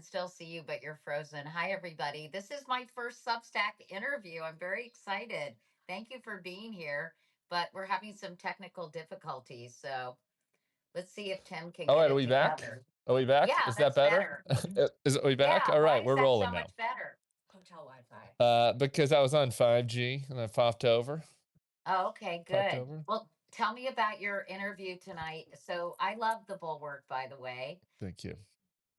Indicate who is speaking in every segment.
Speaker 1: can still see you, but you're frozen. Hi, everybody. This is my first Substack interview. I'm very excited. Thank you for being here, but we're having some technical difficulties. So let's see if Tim can
Speaker 2: All
Speaker 1: get
Speaker 2: right, are
Speaker 1: it
Speaker 2: we back?
Speaker 1: together.
Speaker 2: Are we back?
Speaker 1: Yeah,
Speaker 2: Is that
Speaker 1: that's
Speaker 2: better?
Speaker 1: better.
Speaker 2: Are we back?
Speaker 1: Yeah,
Speaker 2: All
Speaker 1: why
Speaker 2: right,
Speaker 1: is
Speaker 2: we're
Speaker 1: that
Speaker 2: rolling
Speaker 1: so
Speaker 2: now.
Speaker 1: much better? Hotel Wi Fi.
Speaker 2: Because I was on 5G and I popped over.
Speaker 1: Oh, okay,
Speaker 2: Popped
Speaker 1: good.
Speaker 2: over.
Speaker 1: Well, tell me about your interview tonight. So I love the Bulwark, by the way,
Speaker 2: Thank you.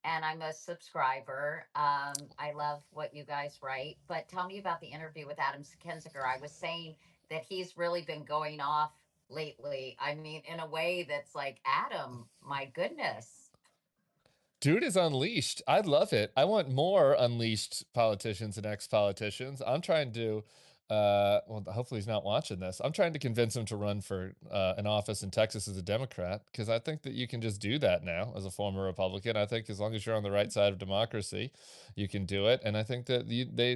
Speaker 1: and I'm a subscriber. I love what you guys write, but tell me about the interview with Adam Kinzinger. I was saying that he's really been going off lately. I mean, in a way that's like, Adam, my goodness.
Speaker 2: Dude is unleashed. I love it. I want more unleashed politicians and ex-politicians. I'm trying to, well, hopefully he's not watching this. I'm trying to convince him to run for an office in Texas as a Democrat because I think that you can just do that now as a former Republican. I think as long as you're on the right side of democracy, you can do it. And I think that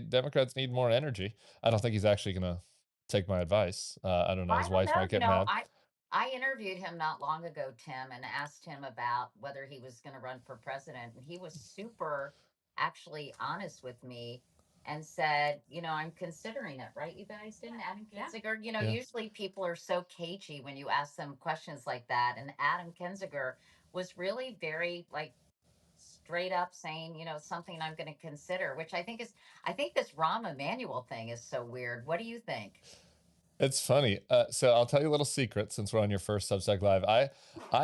Speaker 2: Democrats need more energy. I don't think he's actually going to take my advice. I don't know.
Speaker 1: I
Speaker 2: His
Speaker 1: don't
Speaker 2: wife
Speaker 1: know.
Speaker 2: might get mad.
Speaker 1: I interviewed him not long ago, Tim, and asked him about whether he was going to run for president. And he was super actually honest with me and said, I'm considering it, right? You guys didn't, Adam Kinzinger?
Speaker 2: Yeah.
Speaker 1: Usually people are so cagey when you ask them questions like that. And Adam Kinzinger was really very like straight up saying, something I'm going to consider, which I think this Rahm Emanuel thing is so weird. What do you think?
Speaker 2: It's funny. So I'll tell you a little secret since we're on your first Substack Live. I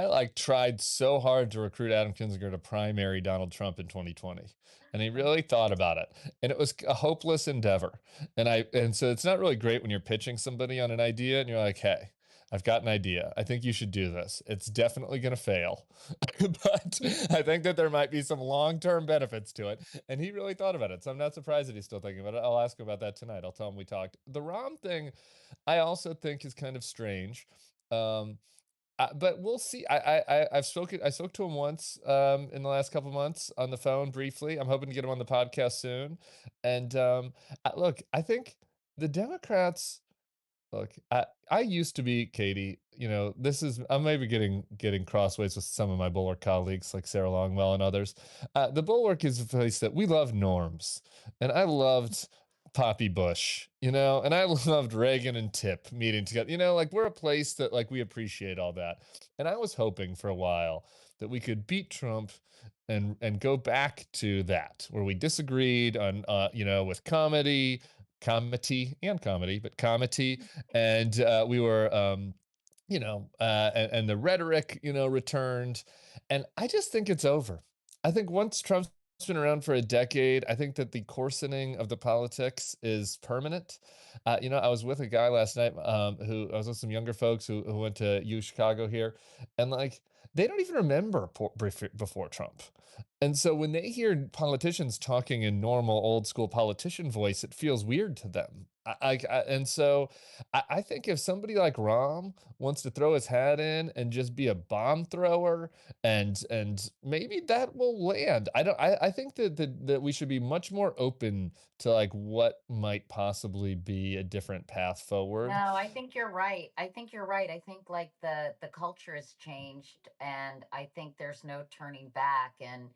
Speaker 2: like tried so hard to recruit Adam Kinzinger to primary Donald Trump in 2020. And he really thought about it. And it was a hopeless endeavor. And so it's not really great when you're pitching somebody on an idea and you're like, hey, I've got an idea. I think you should do this. It's definitely going to fail. But I think that there might be some long-term benefits to it. And he really thought about it. So I'm not surprised that he's still thinking about it. I'll ask him about that tonight. I'll tell him we talked. The Rom thing, I also think is kind of strange. Um, but we'll see. I spoke to him once in the last couple months on the phone briefly. I'm hoping to get him on the podcast soon. And look, I think the Democrats. Look, I used to be Katie. I'm maybe getting crossways with some of my Bulwark colleagues like Sarah Longwell and others. The Bulwark is a place that we love norms, and I loved Poppy Bush, and I loved Reagan and Tip meeting together. Like we're a place that like we appreciate all that. And I was hoping for a while that we could beat Trump and go back to that where we disagreed on with comedy, but comedy, and we were and the rhetoric returned, and I just think it's over. I think once Trump's been around for a decade, I think that the coarsening of the politics is permanent. I was with a guy last night who I was with some younger folks who went to U Chicago here, and like they don't even remember before Trump. And so when they hear politicians talking in normal old school politician voice, it feels weird to them. And so I think if somebody like Rahm wants to throw his hat in and just be a bomb thrower, and maybe that will land. I think that we should be much more open to like what might possibly be a different path
Speaker 1: No,
Speaker 2: forward.
Speaker 1: I think you're right. I think you're right. I think like the culture has changed, and I think there's no turning back. And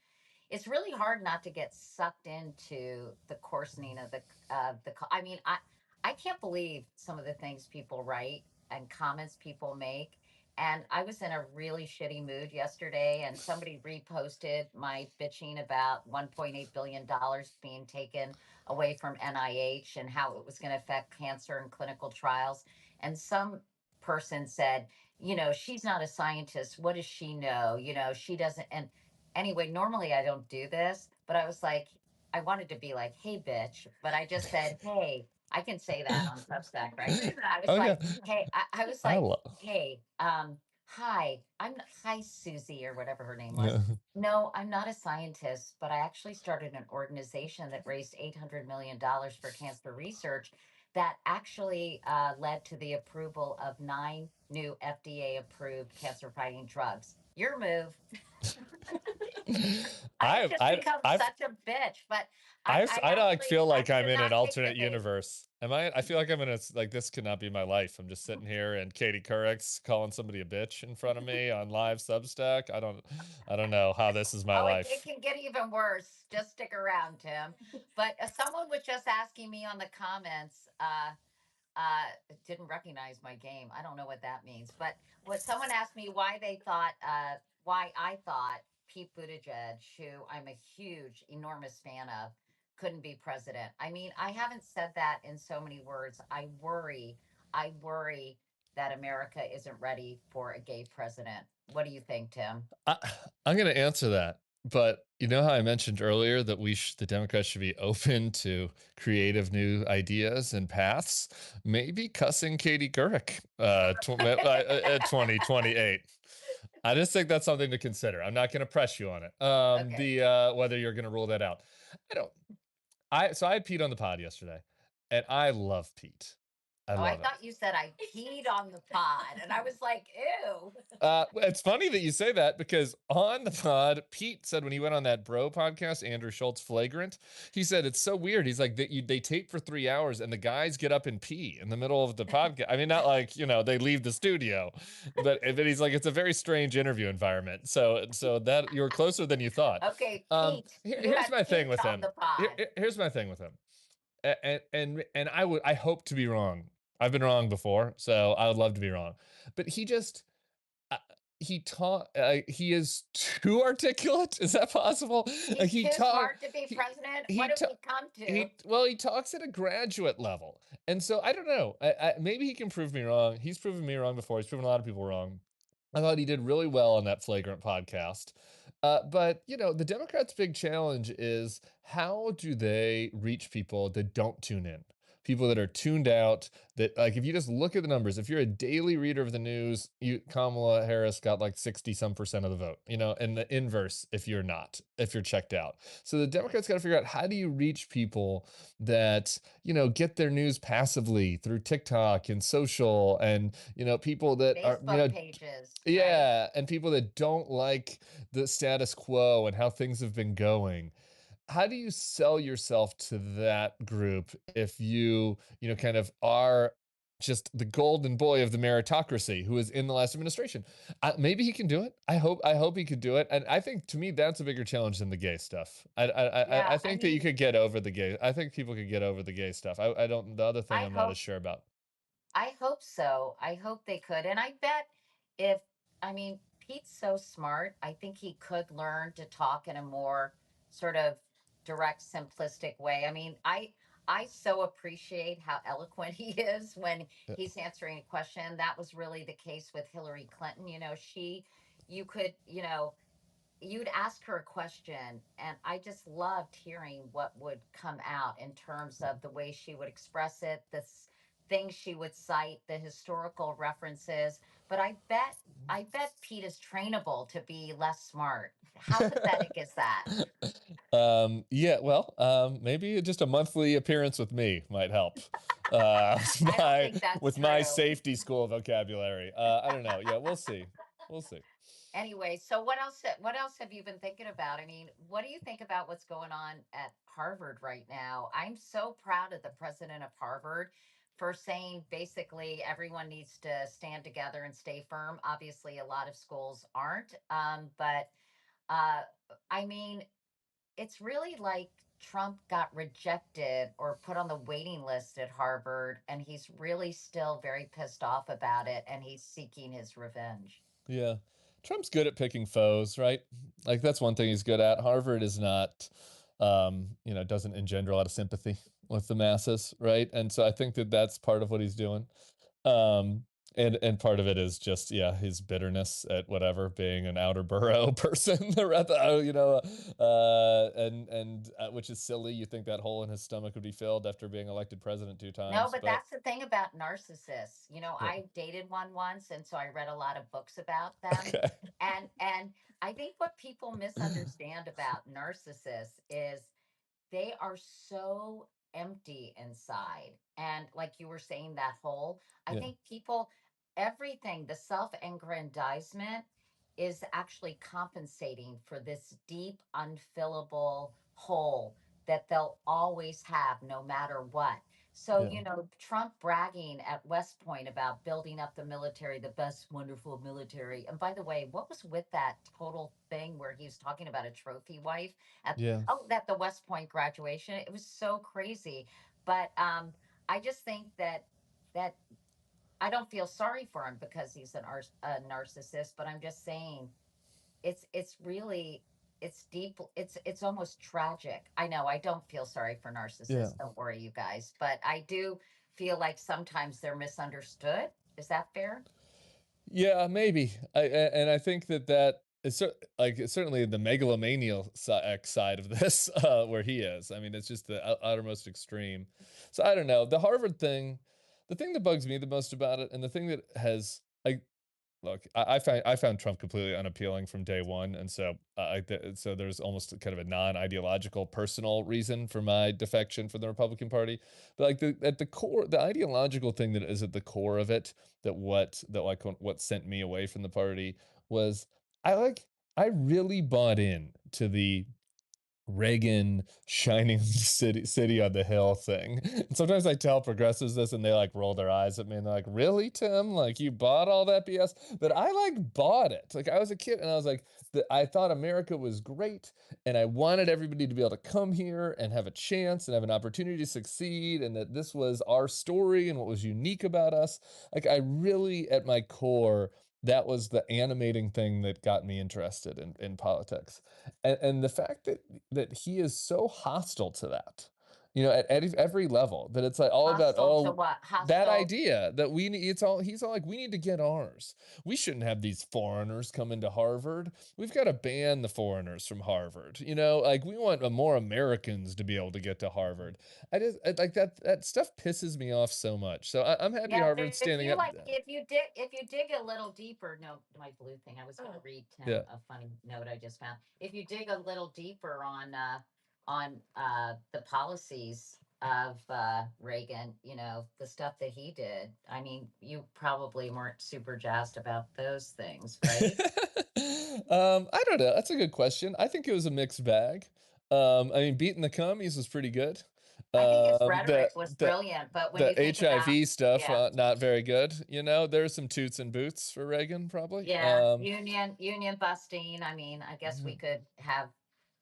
Speaker 1: it's really hard not to get sucked into the coarsening of I mean, I can't believe some of the things people write and comments people make. And I was in a really shitty mood yesterday, and somebody reposted my bitching about $1.8 billion being taken away from NIH and how it was going to affect cancer and clinical trials. And some person said, she's not a scientist. What does she know? She doesn't. And anyway, normally I don't do this, but I was like, I wanted to be like, hey, bitch. But I just said, hey, I can say that on Substack, right? I was
Speaker 2: Oh yeah,
Speaker 1: like, hey, I was
Speaker 2: I
Speaker 1: like,
Speaker 2: love.
Speaker 1: hey, hi, hi, Susie, or whatever her name was.
Speaker 2: Yeah.
Speaker 1: No, I'm not a scientist, but I actually started an organization that raised $800 million for cancer research that actually led to the approval of 9 new FDA approved cancer fighting drugs. Your move. I have just become
Speaker 2: I've
Speaker 1: such a bitch, but I
Speaker 2: I like
Speaker 1: actually
Speaker 2: feel
Speaker 1: I
Speaker 2: like I'm
Speaker 1: should
Speaker 2: in an
Speaker 1: not take the
Speaker 2: alternate
Speaker 1: bait.
Speaker 2: universe. Am I? I feel like I'm in a like this could not be my life. I'm just sitting here and Katie Couric's calling somebody a bitch in front of me on live Substack. I don't know how this is my
Speaker 1: Oh, it
Speaker 2: life.
Speaker 1: can get even worse. Just stick around, Tim. But someone was just asking me on the comments. Didn't recognize my game. I don't know what that means. But what someone asked me why they thought, why I thought Pete Buttigieg, who I'm a huge, enormous fan of, couldn't be president. I mean, I haven't said that in so many words. I worry that America isn't ready for a gay president. What do you think, Tim?
Speaker 2: I, I'm going to answer that. But you know how I mentioned earlier that the Democrats should be open to creative new ideas and paths? Maybe cussing Katie Couric at 2028. I just think that's something to consider. I'm not going to press you on it.
Speaker 1: Okay.
Speaker 2: Whether you're going to rule that out. I don't. I had Pete on the pod yesterday, and I love Pete. I
Speaker 1: Oh, I
Speaker 2: love him.
Speaker 1: thought you said I peed on the pod, and I was like, ew.
Speaker 2: It's funny that you say that because on the pod, Pete said when he went on that bro podcast, Andrew Schultz Flagrant, he said it's so weird. He's like they tape for 3 hours and the guys get up and pee in the middle of the podcast. I mean, not like they leave the studio, but he's like it's a very strange interview environment. So that you're closer than you thought.
Speaker 1: Okay, Pete, you
Speaker 2: Here's
Speaker 1: had
Speaker 2: my thing
Speaker 1: Pete
Speaker 2: with
Speaker 1: on
Speaker 2: him.
Speaker 1: the pod.
Speaker 2: Here's my thing with him, and I hope to be wrong. I've been wrong before, so I would love to be wrong. But uh, he is too articulate. Is that possible?
Speaker 1: He's
Speaker 2: He
Speaker 1: too
Speaker 2: talk
Speaker 1: smart to be
Speaker 2: he
Speaker 1: president. What
Speaker 2: he
Speaker 1: did
Speaker 2: ta-
Speaker 1: we come to?
Speaker 2: he talks at a graduate level, and so I don't know. Maybe he can prove me wrong. He's proven me wrong before. He's proven a lot of people wrong. I thought he did really well on that Flagrant podcast. But the Democrats' big challenge is how do they reach people that don't tune in? People that are tuned out, that like if you just look at the numbers, if you're a daily reader of the news, Kamala Harris got like 60% of the vote, and the inverse if you're not, if you're checked out. So the Democrats got to figure out how do you reach people that, get their news passively through TikTok and social and, people that are,
Speaker 1: Facebook pages, right?
Speaker 2: yeah, and people that don't like the status quo and how things have been going. How do you sell yourself to that group if kind of are just the golden boy of the meritocracy who is in the last administration? Maybe he can do it. I hope he could do it. And I think to me that's a bigger challenge than the gay stuff.
Speaker 1: Yeah,
Speaker 2: I
Speaker 1: I
Speaker 2: think that you
Speaker 1: mean,
Speaker 2: could get over the gay. I think people could get over the gay stuff. I don't. The other thing
Speaker 1: I
Speaker 2: I'm not as
Speaker 1: hope
Speaker 2: sure about.
Speaker 1: I hope so. I hope they could. And I bet if, I mean, Pete's so smart, I think he could learn to talk in a more sort of direct, simplistic way. I mean, I so appreciate how eloquent he is when
Speaker 2: Yeah.
Speaker 1: he's answering a question. That was really the case with Hillary Clinton. You could, you'd ask her a question, and I just loved hearing what would come out in terms of the way she would express it, things she would cite, the historical references. But I bet Pete is trainable to be less smart. How pathetic is that?
Speaker 2: Yeah, well, maybe just a monthly appearance with me might help.
Speaker 1: I don't think that's
Speaker 2: With my
Speaker 1: true.
Speaker 2: safety school vocabulary. I don't know. Yeah, we'll see. We'll see.
Speaker 1: Anyway, so what else have you been thinking about? I mean, what do you think about what's going on at Harvard right now? I'm so proud of the president of Harvard for saying basically everyone needs to stand together and stay firm. Obviously, a lot of schools aren't, but uh, I mean, it's really like Trump got rejected or put on the waiting list at Harvard, and he's really still very pissed off about it, and he's seeking his revenge.
Speaker 2: Yeah. Trump's good at picking foes, right? Like that's one thing he's good at. Harvard is not doesn't engender a lot of sympathy with the masses, right? And so I think that that's part of what he's doing. Um, and part of it is just his bitterness at whatever being an outer borough person, which is silly. You think that hole in his stomach would be filled after being elected president two
Speaker 1: No,
Speaker 2: times,
Speaker 1: but
Speaker 2: but
Speaker 1: that's the thing about narcissists.
Speaker 2: yeah,
Speaker 1: I dated one once, and so I read a lot of books about them.
Speaker 2: okay,
Speaker 1: And I think what people misunderstand about narcissists is they are so empty inside. And like you were saying, that hole, I
Speaker 2: yeah,
Speaker 1: think people, everything, the self-aggrandizement is actually compensating for this deep, unfillable hole that they'll always have no matter what. So,
Speaker 2: Yeah.
Speaker 1: Trump bragging at West Point about building up the military, the best, wonderful military. And by the way, what was with that total thing where he was talking about a trophy wife
Speaker 2: Yeah.
Speaker 1: at the West Point graduation? It was so crazy. But I just think that I don't feel sorry for him because he's a narcissist, but I'm just saying it's really it's deep it's almost tragic. I know I don't feel sorry for
Speaker 2: Yeah.
Speaker 1: narcissists, don't worry you guys, but I do feel like sometimes they're misunderstood. Is that fair?
Speaker 2: Yeah, maybe. And I think that is like it's certainly the megalomaniac side of this, where he is. I mean, it's just the outermost extreme. So I don't know. The Harvard thing, the thing that bugs me the most about it, and the thing that has I look, I found Trump completely unappealing from day one, and so there's almost kind of a non-ideological personal reason for my defection from the Republican Party. But like at the core, the ideological thing that is at the core of it, what sent me away from the party was I like I really bought in to the Reagan shining city on the hill thing. And sometimes I tell progressives this and they like roll their eyes at me and they're like, really, Tim? Like you bought all that BS? But I like bought it. Like I was a kid and I was like, I thought America was great and I wanted everybody to be able to come here and have a chance and have an opportunity to succeed and that this was our story and what was unique about us. Like I really, at my core, that was the animating thing that got me interested in politics. And the fact that he is so hostile to that, at every level, that it's like all about,
Speaker 1: Hostile to
Speaker 2: oh,
Speaker 1: what?
Speaker 2: that
Speaker 1: Hostile.
Speaker 2: idea that he's all like, we need to get ours. We shouldn't have these foreigners come into Harvard. We've got to ban the foreigners from Harvard. Like we want more Americans to be able to get to Harvard. Like that stuff pisses me off so much. So I'm happy
Speaker 1: Yeah,
Speaker 2: Harvard's
Speaker 1: if
Speaker 2: standing
Speaker 1: you
Speaker 2: up.
Speaker 1: like, if you dig a little deeper, no, my blue thing. I was going to read Tim
Speaker 2: Yeah.
Speaker 1: a funny note I just found. If you dig a little deeper on the policies of Reagan, the stuff that he did. I mean, you probably weren't super jazzed about those things, right?
Speaker 2: I don't know. That's a good question. I think it was a mixed bag. I mean, beating the commies was pretty good.
Speaker 1: I think his
Speaker 2: Um, the
Speaker 1: rhetoric was
Speaker 2: the
Speaker 1: brilliant, but when
Speaker 2: the
Speaker 1: you think about,
Speaker 2: HIV stuff,
Speaker 1: yeah,
Speaker 2: not very good. There's some toots and boots for Reagan, probably.
Speaker 1: yeah, union busting. I mean, I guess we could have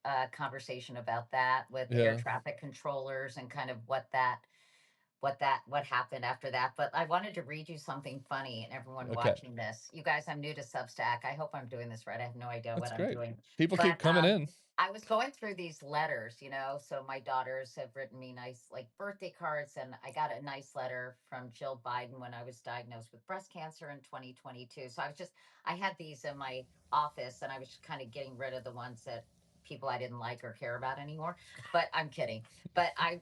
Speaker 1: a conversation about that with air
Speaker 2: Yeah.
Speaker 1: traffic controllers and kind of what happened after that. But I wanted to read you something funny, and everyone
Speaker 2: Okay.
Speaker 1: watching this, you guys, I'm new to Substack. I hope I'm doing this right. I have no idea
Speaker 2: That's
Speaker 1: what I'm
Speaker 2: great.
Speaker 1: doing,
Speaker 2: People keep
Speaker 1: but
Speaker 2: coming in.
Speaker 1: I was going through these letters, so my daughters have written me nice like birthday cards, and I got a nice letter from Jill Biden when I was diagnosed with breast cancer in 2022. So I had these in my office, and I was just kind of getting rid of the ones that people I didn't like or care about anymore. But I'm kidding. But I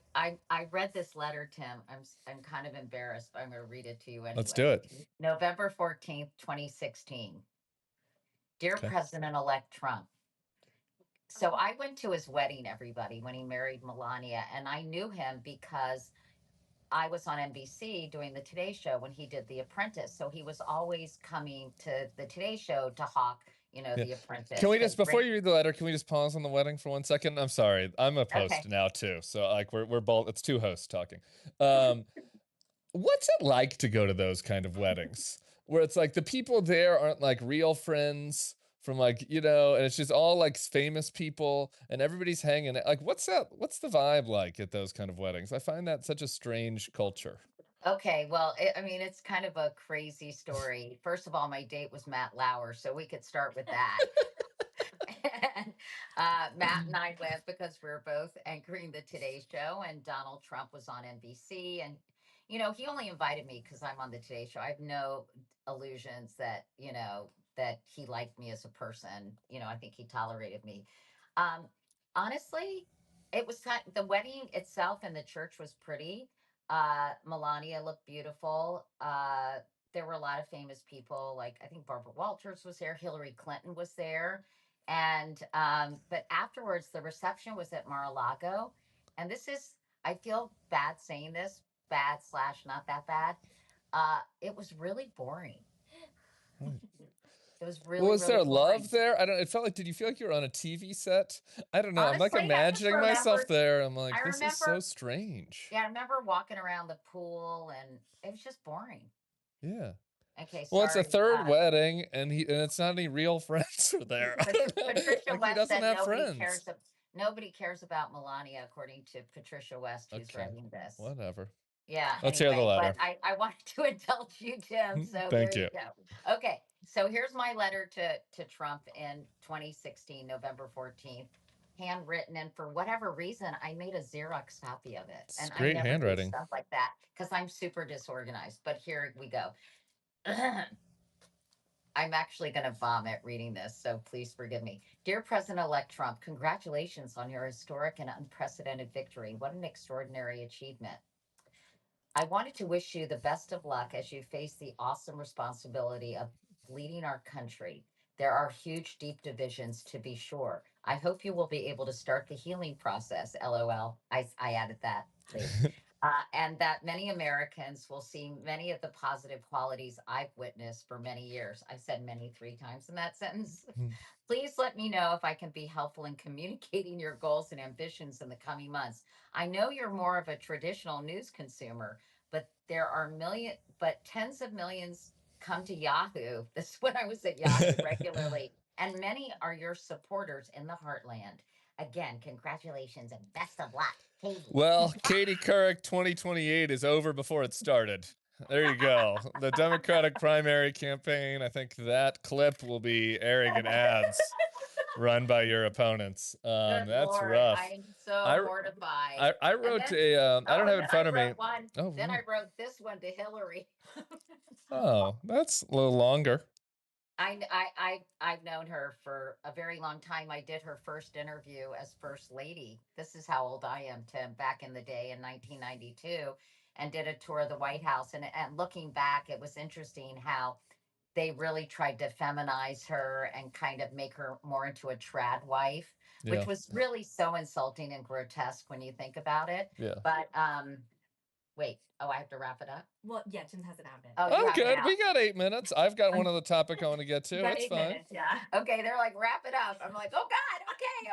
Speaker 1: read this letter, Tim. I'm kind of embarrassed, but I'm going to read it to you
Speaker 2: Let's
Speaker 1: anyway.
Speaker 2: do it.
Speaker 1: November 14th, 2016. Dear
Speaker 2: Okay.
Speaker 1: President-elect Trump. So I went to his wedding, everybody, when he married Melania, and I knew him because I was on NBC doing the Today Show when he did The Apprentice. So he was always coming to the Today Show to hawk,
Speaker 2: Yeah.
Speaker 1: The
Speaker 2: Can
Speaker 1: Apprentice.
Speaker 2: we
Speaker 1: Because
Speaker 2: just, before you read the letter, can we just pause on the wedding for 1 second? I'm sorry. I'm a
Speaker 1: okay,
Speaker 2: host now too. So like we're both, it's two hosts talking. Um, what's it like to go to those kind of weddings where it's like the people there aren't like real friends from like, and it's just all like famous people and everybody's hanging out. Like what's the vibe like at those kind of weddings? I find that such a strange culture.
Speaker 1: okay. Well, I mean, it's kind of a crazy story. First of all, my date was Matt Lauer, so we could start with that. And Matt and I went because we were both anchoring the Today Show, and Donald Trump was on NBC. And, he only invited me because I'm on the Today Show. I have no illusions that he liked me as a person. I think he tolerated me. Um, Honestly, it was the wedding itself and the church was pretty. Melania looked beautiful. There were a lot of famous people, like I think Barbara Walters was there, Hillary Clinton was there, and but afterwards the reception was at Mar-a-Lago, and this is, I feel bad saying this, bad slash not that bad. It was really boring.
Speaker 2: Right.
Speaker 1: It was
Speaker 2: Well,
Speaker 1: really,
Speaker 2: was there
Speaker 1: really
Speaker 2: love
Speaker 1: boring.
Speaker 2: there? I don't. It felt like. Did you feel like you were on a TV set? I don't know. I'm like
Speaker 1: Honestly, I just
Speaker 2: imagining myself
Speaker 1: remember.
Speaker 2: there. I'm like,
Speaker 1: I
Speaker 2: this is so
Speaker 1: remember.
Speaker 2: strange.
Speaker 1: Yeah, I remember walking around the pool, and it was just boring.
Speaker 2: Yeah.
Speaker 1: Okay,
Speaker 2: Well, it's a
Speaker 1: sorry.
Speaker 2: third wedding, and it's not any real friends are there. I don't know.
Speaker 1: Patricia
Speaker 2: Like he
Speaker 1: West
Speaker 2: doesn't
Speaker 1: said
Speaker 2: have friends.
Speaker 1: nobody cares about Melania, according to Patricia West, who's
Speaker 2: Okay.
Speaker 1: writing this.
Speaker 2: Whatever.
Speaker 1: Yeah,
Speaker 2: Let's hear the
Speaker 1: anyway, but
Speaker 2: letter.
Speaker 1: I wanted to indulge you, Tim. So there
Speaker 2: Thank
Speaker 1: you
Speaker 2: you.
Speaker 1: go. Okay, so here's my letter to Trump in 2016, November 14th, handwritten, and for whatever reason, I made a Xerox copy of it.
Speaker 2: It's
Speaker 1: And I
Speaker 2: great
Speaker 1: never do
Speaker 2: handwriting.
Speaker 1: stuff like that because I'm super disorganized. But here we go. I'm actually going to vomit reading this, so please forgive me. Dear President elect Trump, congratulations on your historic and unprecedented victory. What an extraordinary achievement. I wanted to wish you the best of luck as you face the awesome responsibility of leading our country. There are huge, deep divisions, to be sure. I hope you will be able to start the healing process. LOL. I added that, please. And that many Americans will see many of the positive qualities I've witnessed for many years. I said many 3 times in that sentence. Please let me know if I can be helpful in communicating your goals and ambitions in the coming months. I know you're more of a traditional news consumer, but tens of millions come to Yahoo. This is when I was at Yahoo regularly, and many are your supporters in the heartland. Again, congratulations and best of luck, Katie.
Speaker 2: Well, Katie Couric 2028 is over before it started. There you go. The Democratic primary campaign. I think that clip will be airing in ads run by your opponents.
Speaker 1: Good
Speaker 2: That's
Speaker 1: Lord,
Speaker 2: rough.
Speaker 1: I'm so
Speaker 2: I
Speaker 1: mortified.
Speaker 2: I
Speaker 1: And
Speaker 2: wrote
Speaker 1: then,
Speaker 2: a I don't
Speaker 1: oh,
Speaker 2: have
Speaker 1: and
Speaker 2: it in
Speaker 1: then I
Speaker 2: front of me.
Speaker 1: wrote one.
Speaker 2: Oh,
Speaker 1: Then I wrote this one to Hillary.
Speaker 2: oh, that's a little longer.
Speaker 1: I've known her for a very long time. I did her first interview as first lady. This is how old I am, Tim. Back in the day in 1992, and did a tour of the White House. And looking back, it was interesting how they really tried to feminize her and kind of make her more into a trad wife,
Speaker 2: Yeah,
Speaker 1: which was really so insulting and grotesque when you think about it.
Speaker 2: yeah.
Speaker 1: But wait, oh, I have to wrap it up.
Speaker 3: Well, yeah, Tim has it out.
Speaker 1: Oh, you
Speaker 2: I'm
Speaker 1: have it
Speaker 2: good.
Speaker 1: out.
Speaker 2: We got 8 minutes. I've got one other topic I want to get
Speaker 3: You
Speaker 2: to.
Speaker 3: got
Speaker 2: It's
Speaker 3: eight
Speaker 2: fine.
Speaker 3: minutes, yeah.
Speaker 1: Okay, they're like, wrap it up. I'm like, oh God,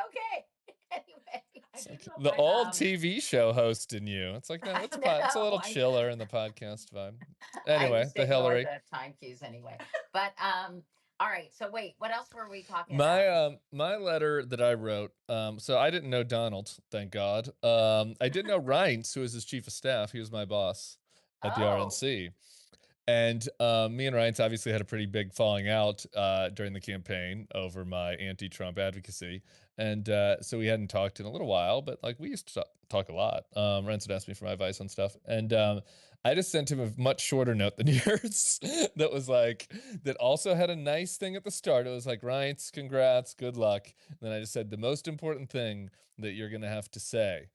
Speaker 1: okay. Anyway,
Speaker 3: I did feel
Speaker 2: The
Speaker 3: like,
Speaker 2: old TV show host in you. It's like, no,
Speaker 1: I
Speaker 2: it's a little
Speaker 1: know.
Speaker 2: chiller in the podcast vibe.
Speaker 1: I
Speaker 2: Anyway,
Speaker 1: used to
Speaker 2: the
Speaker 1: ignore
Speaker 2: Hillary.
Speaker 1: the time cues anyway. But all right. So wait, what else were we talking about?
Speaker 2: My letter that I wrote, so I didn't know Donald, thank God. I did know Reince, who was his chief of staff. He was my boss at the
Speaker 1: Oh,
Speaker 2: RNC. And me and Reince obviously had a pretty big falling out during the campaign over my anti-Trump advocacy. And so we hadn't talked in a little while, but like we used to talk a lot. Reince would ask me for my advice on stuff. And I just sent him a much shorter note than yours that was like, that also had a nice thing at the start. It was like, Reince, congrats, good luck. And then I just said, the most important thing that you're going to have to say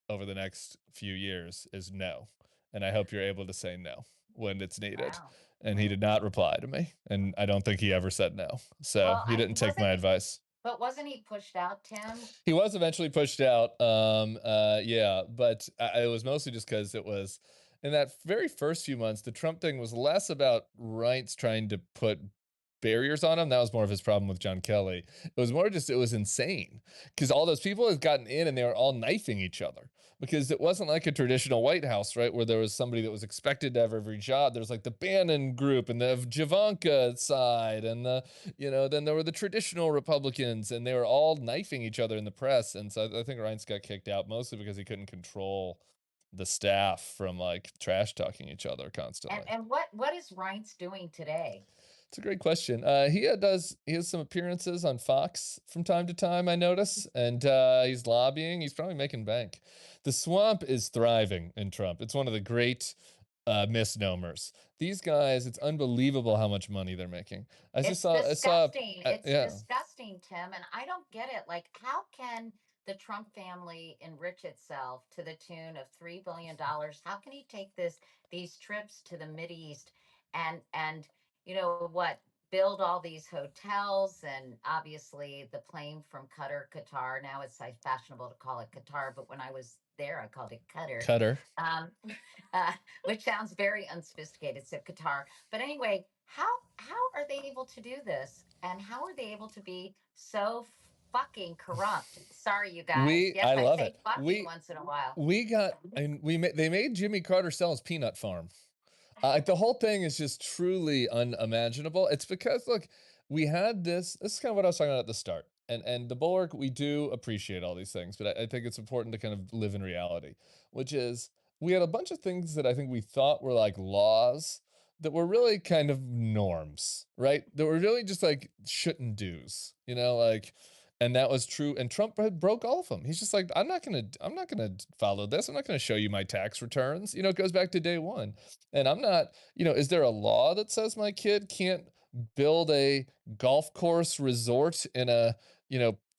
Speaker 2: over the next few years is no. And I hope you're able to say no when it's needed.
Speaker 1: wow.
Speaker 2: And he did not reply to me. And I don't think he ever said no. So
Speaker 1: Well,
Speaker 2: he
Speaker 1: I
Speaker 2: didn't take
Speaker 1: wasn't
Speaker 2: my
Speaker 1: he,
Speaker 2: advice.
Speaker 1: but wasn't he pushed out, Tim?
Speaker 2: He was eventually pushed out. Yeah, but it was mostly just because it was in that very first few months, the Trump thing was less about Reince trying to put barriers on him. That was more of his problem with John Kelly. It was more just, it was insane because all those people had gotten in and they were all knifing each other because it wasn't like a traditional White House, right? Where there was somebody that was expected to have every job. There was like the Bannon group and the Javanka side and then there were the traditional Republicans and they were all knifing each other in the press. And so I think Reince got kicked out mostly because he couldn't control the staff from like trash talking each other constantly.
Speaker 1: And what is Reince doing today?
Speaker 2: It's a great question. He has some appearances on Fox from time to time, I notice, and he's lobbying. He's probably making bank. The swamp is thriving in Trump. It's one of the great misnomers. These guys, it's unbelievable how much money they're making.
Speaker 1: It's disgusting. It's
Speaker 2: yeah.
Speaker 1: disgusting, Tim. And I don't get it. Like, how can the Trump family enrich itself to the tune of $3 billion? How can he take these trips to the East and you know what, build all these hotels and obviously the plane from Qatar. Now it's like fashionable to call it Qatar, but when I was there, I called it Qatar.
Speaker 2: Cutter.
Speaker 1: Um, which sounds very unsophisticated. So Qatar. But anyway, how are they able to do this? And how are they able to be so fucking corrupt? Sorry, you guys. Yes,
Speaker 2: I
Speaker 1: I
Speaker 2: love it.
Speaker 1: say fucking once in a while.
Speaker 2: We got, and they made Jimmy Carter sell his peanut farm. Like the whole thing is just truly unimaginable. It's because look, we had this. This is kind of what I was talking about at the start. And the Bulwark, we do appreciate all these things, but I think it's important to kind of live in reality, which is we had a bunch of things that I think we thought were like laws that were really kind of norms, right? That were really just like shouldn't do's, like. And that was true. And Trump broke all of them. He's just like, I'm not gonna follow this. I'm not gonna show you my tax returns. It goes back to day one. And I'm not, is there a law that says my kid can't build a golf course resort in a,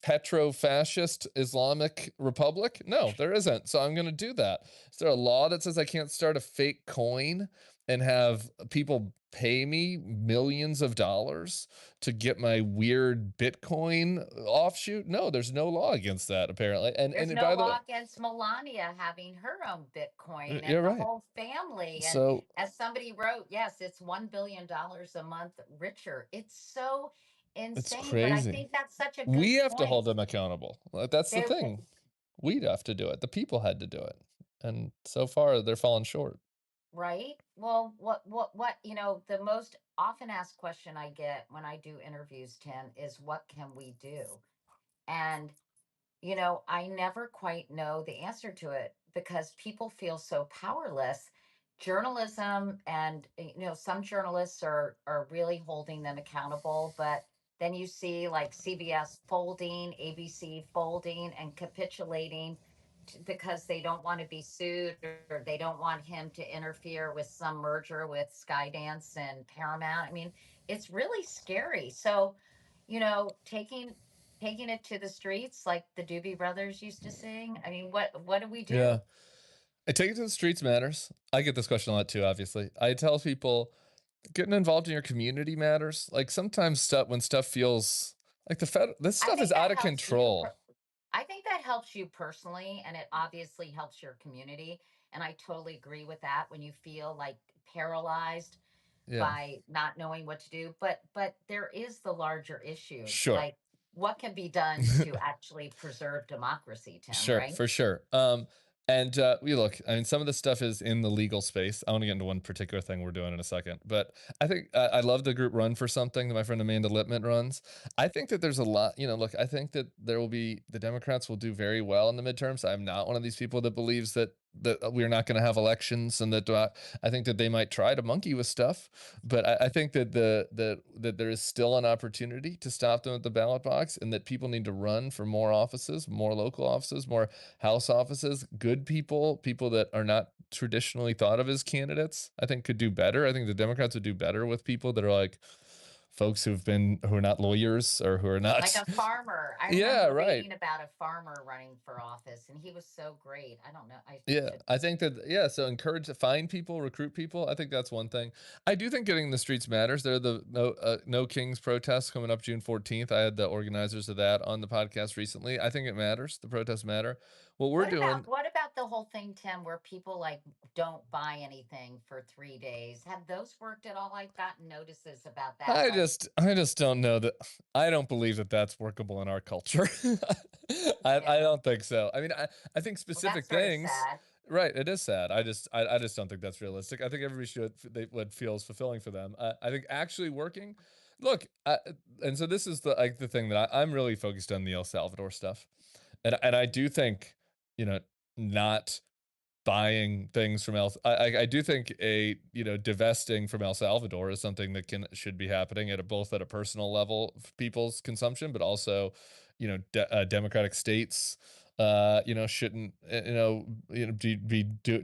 Speaker 2: petro-fascist Islamic republic? No, there isn't. So I'm going to do that. Is there a law that says I can't start a fake coin and have people pay me millions of dollars to get my weird Bitcoin offshoot? No, there's no law against that apparently.
Speaker 1: There's
Speaker 2: And
Speaker 1: no
Speaker 2: by the way,
Speaker 1: law against Melania having her own Bitcoin
Speaker 2: you're
Speaker 1: and the
Speaker 2: right.
Speaker 1: whole family. And
Speaker 2: So
Speaker 1: as somebody wrote, yes, it's $1 billion a month richer. It's so
Speaker 2: it's
Speaker 1: insane. But I
Speaker 2: crazy.
Speaker 1: think that's such a good
Speaker 2: We have to
Speaker 1: point.
Speaker 2: hold them accountable. Like, that's the
Speaker 1: They,
Speaker 2: thing. We'd have to do it. The people had to do it. And so far, they're falling short.
Speaker 1: right? Well, the most often asked question I get when I do interviews, Tim, is what can we do? And I never quite know the answer to it because people feel so powerless. Journalism and some journalists are really holding them accountable, but then you see like CBS folding, ABC folding and capitulating because they don't want to be sued or they don't want him to interfere with some merger with Skydance and Paramount. I mean, it's really scary. So, taking it to the streets like the Doobie Brothers used to sing. I mean, what do we do?
Speaker 2: Yeah. I take it to the streets matters. I get this question a lot too, obviously. I tell people getting involved in your community matters. Like sometimes when stuff feels like this
Speaker 1: I
Speaker 2: stuff is
Speaker 1: think that
Speaker 2: out of
Speaker 1: helps you.
Speaker 2: control.
Speaker 1: I think that helps you personally, and it obviously helps your community. And I totally agree with that when you feel like paralyzed
Speaker 2: Yeah.
Speaker 1: by not knowing what to do. But there is the larger issue,
Speaker 2: Sure.
Speaker 1: like what can be done to actually preserve democracy, Tim,
Speaker 2: Sure,
Speaker 1: right?
Speaker 2: for sure. And we look, I mean, some of the stuff is in the legal space. I want to get into one particular thing we're doing in a second, but I think I love the group Run for Something that my friend Amanda Lippman runs. I think that there's a lot, look, I think that the Democrats will do very well in the midterms. I'm not one of these people that believes that we're not going to have elections and that I think that they might try to monkey with stuff, but I think that that there is still an opportunity to stop them at the ballot box and that people need to run for more offices, more local offices, more House offices. Good people that are not traditionally thought of as candidates, I think could do better. I think the Democrats would do better with people that are like folks who are not lawyers or who are
Speaker 1: Like
Speaker 2: not.
Speaker 1: a farmer. I
Speaker 2: Yeah,
Speaker 1: remember
Speaker 2: right.
Speaker 1: reading about a farmer running for office, and he was so great. I don't know. I
Speaker 2: Yeah,
Speaker 1: should.
Speaker 2: I think that so encourage to find people, recruit people. I think that's one thing. I do think getting in the streets matters. There are the No Kings protests coming up June 14th. I had the organizers of that on the podcast recently. I think it matters. The protests matter. What we're doing,
Speaker 1: What about the whole thing, Tim, where people like don't buy anything for 3 days? Have those worked at all? I've gotten notices about that. Like,
Speaker 2: I just don't know that. I don't believe that that's workable in our culture. I
Speaker 1: yeah,
Speaker 2: don't think so. I mean, I think
Speaker 1: well,
Speaker 2: specific
Speaker 1: that's sort of
Speaker 2: things.
Speaker 1: sad.
Speaker 2: Right, it is sad. I just don't think that's realistic. I think everybody should what feels fulfilling for them. I think actually working. Look, and so this is the thing that I'm really focused on the El Salvador stuff, and I do think, you know, not buying things from I do think divesting from El Salvador is something that should be happening both at a personal level for people's consumption, but also, democratic states, shouldn't,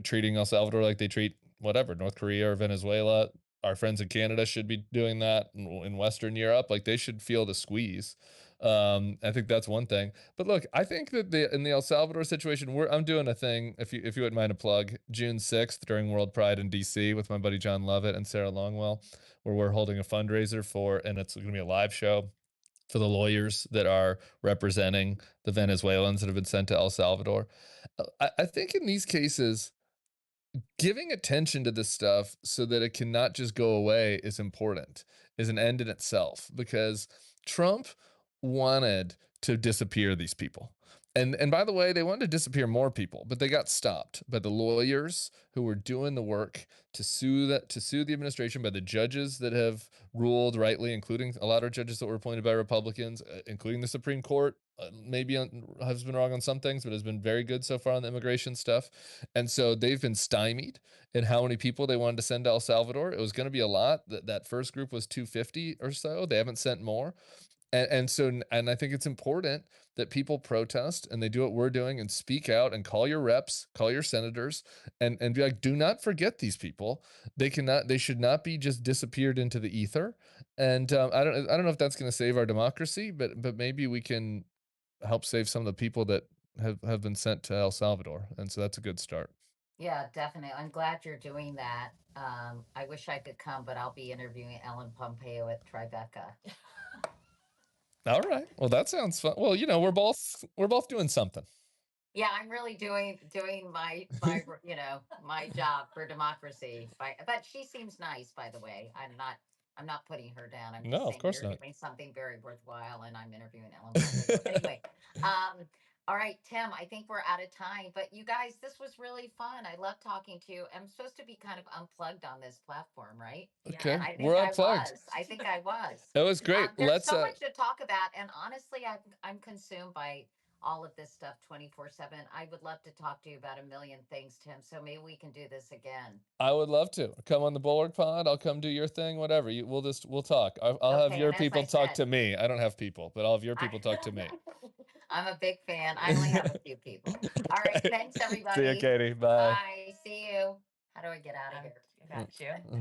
Speaker 2: treating El Salvador like they treat whatever North Korea or Venezuela. Our friends in Canada should be doing that in Western Europe. Like they should feel the squeeze. I think that's one thing. But look, I think that in the El Salvador situation, I'm doing a thing. If you wouldn't mind a plug, June 6th during World Pride in DC with my buddy John Lovett and Sarah Longwell, where we're holding a fundraiser and it's going to be a live show for the lawyers that are representing the Venezuelans that have been sent to El Salvador. I think in these cases, giving attention to this stuff so that it cannot just go away is important, is an end in itself, because Trump wanted to disappear these people. And by the way, they wanted to disappear more people, but they got stopped by the lawyers who were doing the work to sue the administration, by the judges that have ruled rightly, including a lot of judges that were appointed by Republicans, including the Supreme Court. Maybe has been wrong on some things, but has been very good so far on the immigration stuff. And so they've been stymied in how many people they wanted to send to El Salvador. It was going to be a lot. That first group was 250 or so. They haven't sent more. And I think it's important that people protest and they do what we're doing and speak out and call your reps, call your senators, and be like, do not forget these people. They should not be just disappeared into the ether. And I don't know if that's going to save our democracy, but maybe we can help save some of the people that have been sent to El Salvador. And so that's a good start.
Speaker 1: Yeah, definitely. I'm glad you're doing that. I wish I could come, but I'll be interviewing Ellen Pompeo at Tribeca.
Speaker 2: All right. Well, that sounds fun. Well, we're both doing something.
Speaker 1: Yeah, I'm really doing my my job for democracy. But she seems nice, by the way. I'm not putting her down. I'm just
Speaker 2: No, of
Speaker 1: saying
Speaker 2: course
Speaker 1: you're
Speaker 2: not.
Speaker 1: doing something very worthwhile, and I'm interviewing Ellen Pompeo. Anyway, all right, Tim, I think we're out of time. But you guys, this was really fun. I love talking to you. I'm supposed to be kind of unplugged on this platform, right?
Speaker 2: Okay,
Speaker 1: And I think
Speaker 2: we're
Speaker 1: I
Speaker 2: unplugged.
Speaker 1: was. I think I was.
Speaker 2: That was great.
Speaker 1: There's
Speaker 2: Let's
Speaker 1: so much to talk about, and honestly, I'm consumed by all of this stuff 24/7. I would love to talk to you about a million things, Tim. So maybe we can do this again.
Speaker 2: I would love to come on the Bulwark pod. I'll come do your thing, whatever. We'll talk. I'll have
Speaker 1: Okay,
Speaker 2: your
Speaker 1: and as
Speaker 2: people
Speaker 1: I
Speaker 2: talk
Speaker 1: said,
Speaker 2: to me. I don't have people, but I'll have your
Speaker 1: I,
Speaker 2: people talk to me.
Speaker 1: I'm a big fan. I only have a few people. All right, thanks
Speaker 2: See you,
Speaker 1: everybody.
Speaker 2: Katie. Bye.
Speaker 1: Bye. See you. How do I get out of here?
Speaker 3: Got you.